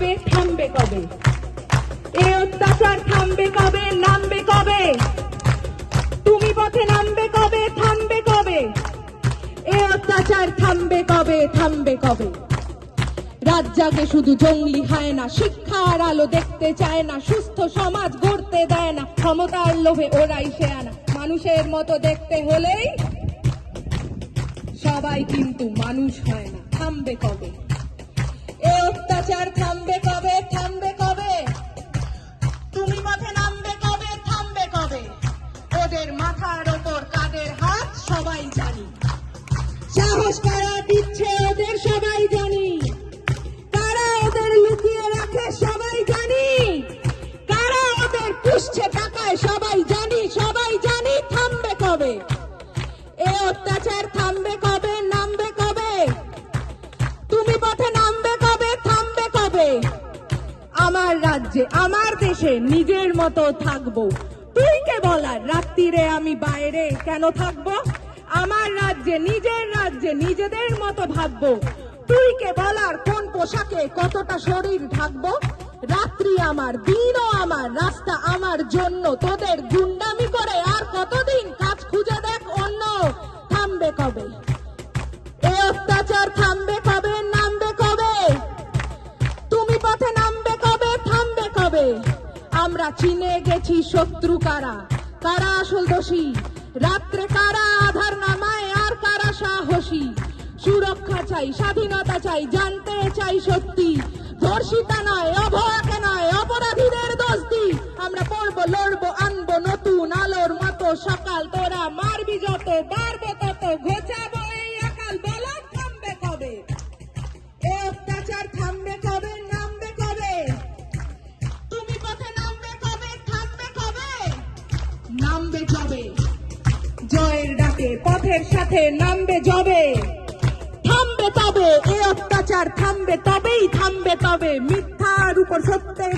কবে, থামবে কবে? এই অত্যাচার থামবে কবে, নামবে কবে? তুমি পথে নামবে কবে, থামবে কবে? এই অত্যাচার থামবে কবে, থামবে কবে? রাত জাগে শুধু জঙ্গলি হয় না, শিক্ষার আলো দেখতে চায় না, সুস্থ সমাজ গড়তে দেয় না, ক্ষমতার লোভে ওরাই সে আনা। মানুষের মতো দেখতে হলেই সবাই কিন্তু মানুষ হয় না। থামবে কবে? এ অত্যাচার থামবে কবে, থামবে কবে? তুমি পথে নামবে কবে, থামবে কবে? ওদের মাথার ওপর কাদের হাত সবাই জানি, সাহস কারা দিচ্ছে ওদের সবাই জানি, কারা ওদের লুকিয়ে রাখে সবাই জানি, কারা ওদের পুষছে টাকায় সবাই জানি, সবাই জানি। থামবে কবে? এ অত্যাচার থামবে কবে, নামবে কবে? তুমি পথে নামবে কবে, থামবে কবে? আমার রাজ্যে, আমার দেশে নিজের মতো থাকবো, তুই কে বলার রাত্রিরে আমি বাইরে কেন থাকবো? আমার রাজ্যে, নিজের রাজ্যে নিজেদের মতো ভাববো, তুই কে বলার কোন পোশাকে কতটা শরীর ঢাকবো? রাত্রি আমার, দিনও আমার, রাস্তা আমার জন্য, তোদের গুন্ডামি করে আর কতদিন কাজ খুঁজে দেখ অন্য। থামবে কবে? এ অত্যাচার থামবে কবে, নামবে কবে? তুমি পথে নামবে কবে, থামবে কবে? আমরা চিনে গেছি শত্রু কারা, কারা আসল দোষী, রাত্রে কারা আধার নামায় আর কারা সাহসী। সুরক্ষা চাই, স্বাধীনতা চাই, জানতে চাই সত্যি, ধর্ষিতা নয়, অভয়াকে নয়, অপরাধীদের দোষ দি। আমরা পড়বো, লড়বো, আনবো নতুন আলোর মতো সকাল, তোরা মারবি যত, বাড়বো তত, ঘোচাবো এই আকাল। বলো থামবে কবে? এ অত্যাচার থামবে কবে, নামবে কবে? তুমি পথে নামবে কবে, থামবে কবে? নামবে কবে? জয়ের ডাকে পথের সাথে নামবে যবে, থামবে তবে। এ অত্যাচার থামবে তবেই, থামবে তবে। মিথ্যার উপর সত্যের